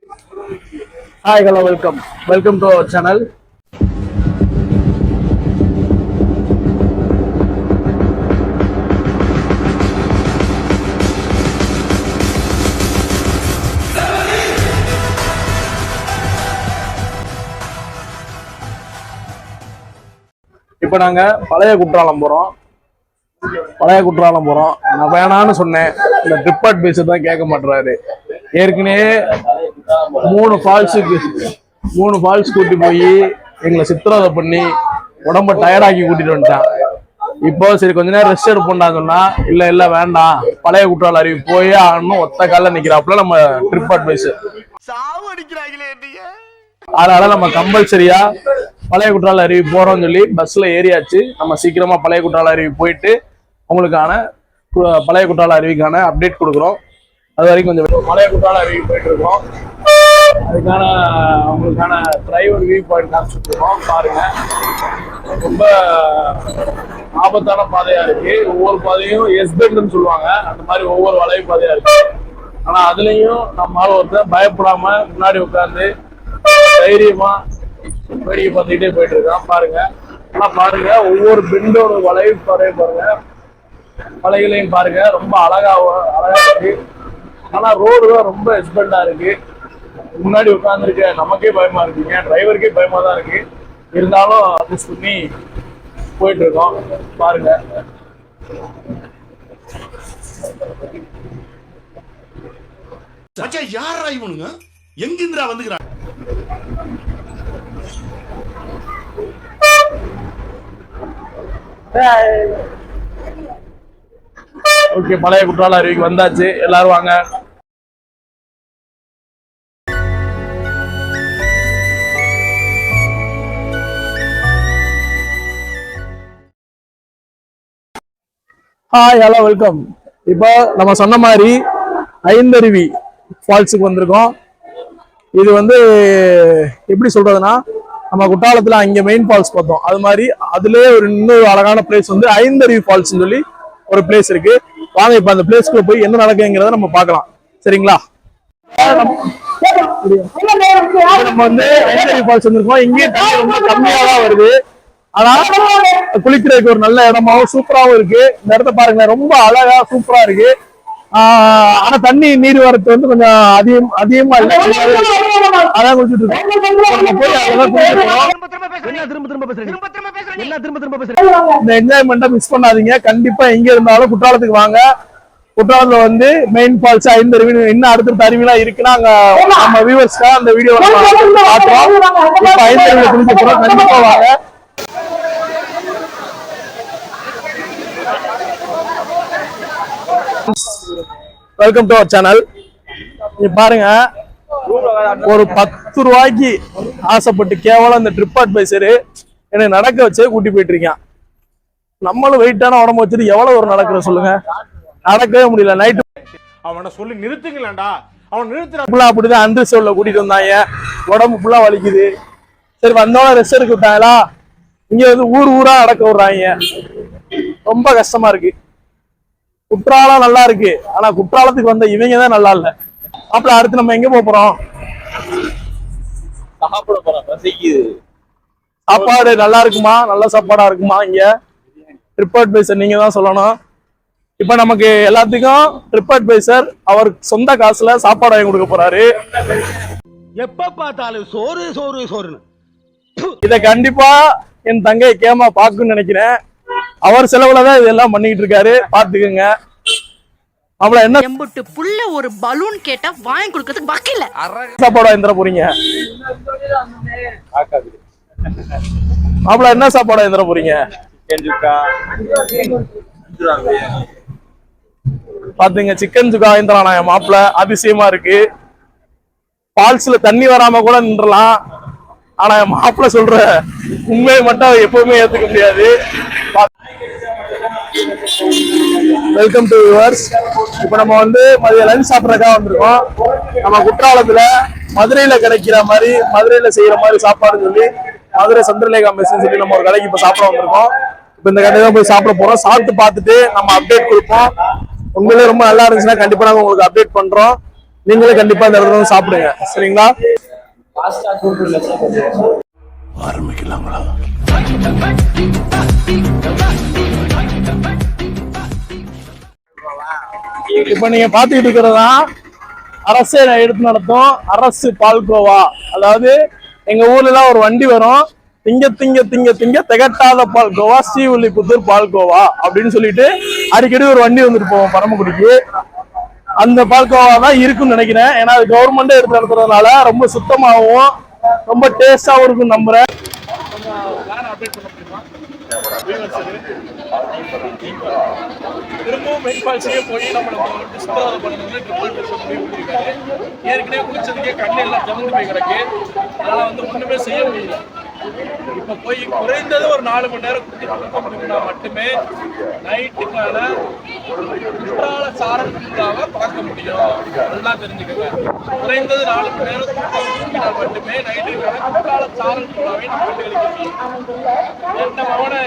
Hi, hello, welcome. Welcome to our channel. இப்போ நாங்க பழைய குற்றாலம் போறோம். நான் வேணான்னு சொன்னேன். இந்த ட்ரிப் பேஸ் தான் கேட்க மாட்டாரு. ஏற்கனவே மூணு ஃபால்ஸ் கூட்டி போய் எங்களை சித்திரவதை பண்ணி உடம்ப டயர்டாக்கி கூட்டிட்டு வந்துட்டான். இப்போ சரி கொஞ்ச நேரம் ரெஸ்ட் எடுப்போம்டா சொன்னா இல்ல வேண்டாம், பழைய குற்றால அருவி போயே ஆகணும், ஒத்த கால நிக்கிறாப்புல நம்ம ட்ரிப் அட்வைஸ். அதனால நம்ம கம்பல்சரியா பழைய குற்றால அருவி போறோம்னு சொல்லி பஸ்ல ஏறியாச்சு. நம்ம சீக்கிரமா பழைய குற்றால அருவி போயிட்டு உங்களுக்கான பழைய குற்றால அருவிக்கான அப்டேட் கொடுக்குறோம். அது வரைக்கும் கொஞ்சம் பழைய குற்றால அருவி போயிட்டு இருக்கோம். அதுக்கான உங்களுக்கான டிரைவர் வியூ பாயிண்ட் காமிச்சுருக்கோம். பாருங்க, ரொம்ப ஆபத்தான பாதையா இருக்கு. ஒவ்வொரு பாதையும் எஸ்பெண்ட்னு சொல்லுவாங்க, அந்த மாதிரி ஒவ்வொரு வளைவு பாதையா இருக்கு. ஆனா அதுலயும் நம்மளால ஒருத்தர் பயப்படாம முன்னாடி உட்காந்து தைரியமா வேடிக்கை பார்த்துக்கிட்டே போயிட்டு இருக்கான். பாருங்க, ஆனா பாருங்க ஒவ்வொரு பெண்டோட வளைவு பாருங்க, வளைகளையும் பாருங்க, ரொம்ப அழகா இருக்கு. ஆனா ரோடு தான் ரொம்ப எக்ஸ்பெண்டா இருக்கு. முன்னாடி உட்கார்ந்துருக்க நமக்கே பயமா இருக்குங்க, டிரைவருக்கே பயமா தான் இருக்கு. இருந்தாலும் அட்ஜஸ்ட் பண்ணி போயிட்டு இருக்கோம். பாருங்க, யாரா இவனுங்க, எங்கிந்திரா வந்துக்கிறான்? ஓகே, பழைய குற்றால அருவிக்கு வந்தாச்சு. எல்லாரும் வாங்க. Hi, hello, welcome. இப்போ நம்ம சொன்ன மாதிரி ஐந்தருவி ஃபால்ஸுக்கு வந்திருக்கோம். இது வந்து எப்படி சொல்றதுன்னா, நம்ம குற்றாலத்துல அங்க மெயின் ஃபால்ஸ் பார்த்தோம், அது மாதிரி அதுலயே ஒரு இன்னொரு அழகான பிளேஸ் வந்து ஐந்தருவி ஃபால்ஸ் சொல்லி ஒரு பிளேஸ் இருக்கு. வாங்க இப்ப அந்த பிளேஸ்க்குள்ள போய் என்ன நடக்குங்கிறத நம்ம பார்க்கலாம். சரிங்களா? நம்ம வந்து ஐந்தருவி ஃபால்ஸ் வந்திருக்கோம். இங்கே தண்ணி ரொம்ப கம்மியா தான் வருது. ஆனா குளிக்கிறதுக்கு ஒரு நல்ல இடமாவும் சூப்பராகவும் இருக்கு. இந்த இடத்த பாருங்க, ரொம்ப அழகா சூப்பரா இருக்கு. ஆனா தண்ணி நீர் வரத்து வந்து கொஞ்சம் அதிகமா இல்ல, அதான் குளிச்சுட்டு இருக்கோம். இந்த என்ஜாய்மெண்ட்டை மிஸ் பண்ணாதீங்க. கண்டிப்பா எங்க இருந்தாலும் குற்றாலத்துக்கு வாங்க. குற்றாலத்துல வந்து மெயின் ஃபால்ஸ் ஐந்தருவி இன்னும் அடுத்த அருவிலாம் இருக்குன்னா அங்க நம்ம வியூவர்ஸ்க்காக அந்த வீடியோ பாக்குறோம். இப்ப ஐந்தருவியில குளிக்க போறோம், கண்டிப்பா வாங்க. Welcome to our channel. நீங்க பாருங்க, ஒரு 10 ரூபாய்க்கு ஆசைப்பட்டு கேவலம் இந்த ட்ரிப் அட்வைசரு என்னை நடக்க வச்சே கூட்டி போயிட்டு இருக்கான். நம்மளும் வெயிட்டான உடம்பு வச்சுட்டு எவ்வளவு ஒரு நடக்கிற சொல்லுங்க, நடக்கவே முடியல. நைட்டு அவனை சொல்லி நிறுத்துங்களேன்டா, அவன் நிறுத்துற அப்படிதான் அன்று சொல்ல கூட்டிட்டு வந்தாங்க. உடம்பு ஃபுல்லா வலிக்குது. சரி வந்தோட ரெஸ்ட் எடுக்க விட்டாங்களா, இங்க வந்து ஊரா நடக்க விடுறாங்க. ரொம்ப கஷ்டமா இருக்கு. குற்றாலம் நல்லா இருக்கு, ஆனா குற்றாலத்துக்கு வந்த இவங்க தான் நல்லா இல்ல. அப்புறம் அடுத்து நம்ம எங்க போறோம்? சாப்பிட போறோம். சாப்பாடு நல்லா இருக்குமா? நல்ல சாப்பாடா இருக்குமா? இங்க ட்ரிப் அட்வைசர் நீங்க தான் சொல்லணும். இப்ப நமக்கு எல்லாத்துக்கும் ட்ரிப் அட்வைசர் அவர் சொந்த காசுல சாப்பாடு வாங்கி கொடுக்க போறாரு. எப்ப பார்த்தாலும் சோறு சோறு சோறுன்னு. இத கண்டிப்பா என் தங்கை கேமா பாக்குன்னு நினைக்கிறேன். அவர் செலவுலதான் இதெல்லாம் பண்ணிட்டு இருக்காரு, பாத்துக்குங்க. அவள என்ன எம்புட்டு புள்ள ஒரு பலூன் கேட்டா வாங்கி கொடுக்கிறதுக்கு வக்கில்ல. சாப்பாடு வாங்கி தர போறீங்க? அவள என்ன சாப்பாடு வாங்கி தர போறீங்க? பாத்துங்க, சிக்கன் சுக்கா வாங்கி தரானா என் மாப்பிள்ள. அதிசயமா இருக்கு. ஃபால்ஸ்ல தண்ணி வராம கூட நின்றலாம், ஆனா என் மாப்பிள்ள சொல்ற உண்மையை மட்டும் எப்பவுமே ஏத்துக்க முடியாது. Welcome to viewers. இப்ப நம்ம வந்து மதிய லஞ்ச் சாப்பிட்றதுக்காக வந்திருக்கோம். நம்ம குற்றாலத்துல மதுரையில கிடைக்கிற மாதிரி, மதுரையில செய்யற மாதிரி சாப்பாடுன்னு சொல்லி மதுரை சந்திரலேகா மெஸ்ன்னு சொல்லி நம்ம ஒரு கடைக்கு இப்ப சாப்பிட வந்திருக்கோம். இப்ப இந்த கடையில போய் சாப்பிட போறோம். சாப்பிட்டு பார்த்துட்டு நம்ம அப்டேட் கொடுப்போம். உண்மையிலே ரொம்ப நல்லா இருந்துச்சுன்னா கண்டிப்பா நாங்க உங்களுக்கு அப்டேட் பண்றோம். நீங்களும் கண்டிப்பா இந்த இடத்துல வந்து சாப்பிடுங்க. சரிங்களா? ஆரம்பிக்கலாங்களா? இப்ப நீங்க பாத்துக்கிட்டு இருக்கிறதா அரசே எடுத்து நடத்தும் அரசு பால்கோவா. அதாவது எங்க ஊர்ல எல்லாம் ஒரு வண்டி வரும், திங்க திங்க திங்க திங்க திகட்டாத பால்கோவா, ஸ்ரீவில்லிபுத்தூர் பால்கோவா அப்படின்னு சொல்லிட்டு அடிக்கடி ஒரு வண்டி வந்துட்டு போவோம் பரமக்குடிக்கு. அந்த பால்கோவா தான் இருக்குன்னு நினைக்கிறேன். ஏன்னா அது கவர்மெண்டே எடுத்து நடத்துறதுனால ரொம்ப சுத்தமாகவும் ரொம்ப டேஸ்டாவும் இருக்குன்னு நம்புறேன். திரும்பவும் மெயின்பால்ஸையே போய் நம்மளுக்கு சுத்தம் பண்ணணும்னு ஏற்கனவே குளிச்சதுக்கே கண்ணு எல்லாம் திறந்து போய் கிடக்கு. அதனால வந்து ஒண்ணுமே செய்ய முடியல. இப்ப போய் குறைந்தது ஒரு 4 மணி நேரம் குளிக்க முடியும்னா மட்டுமே நைட்டுக்கான குற்றால சாரல் திருவிழாவை பார்க்க முடியும். நல்லா தெரிஞ்சுக்கோங்க. குறைந்தது 4 மணி நேரம் தூங்கினா மட்டுமே நைட்டுக்கான குற்றால சாரல் திருவிழாவை நம்ம கண்டுகளிக்க முடியும். என்ன மகனை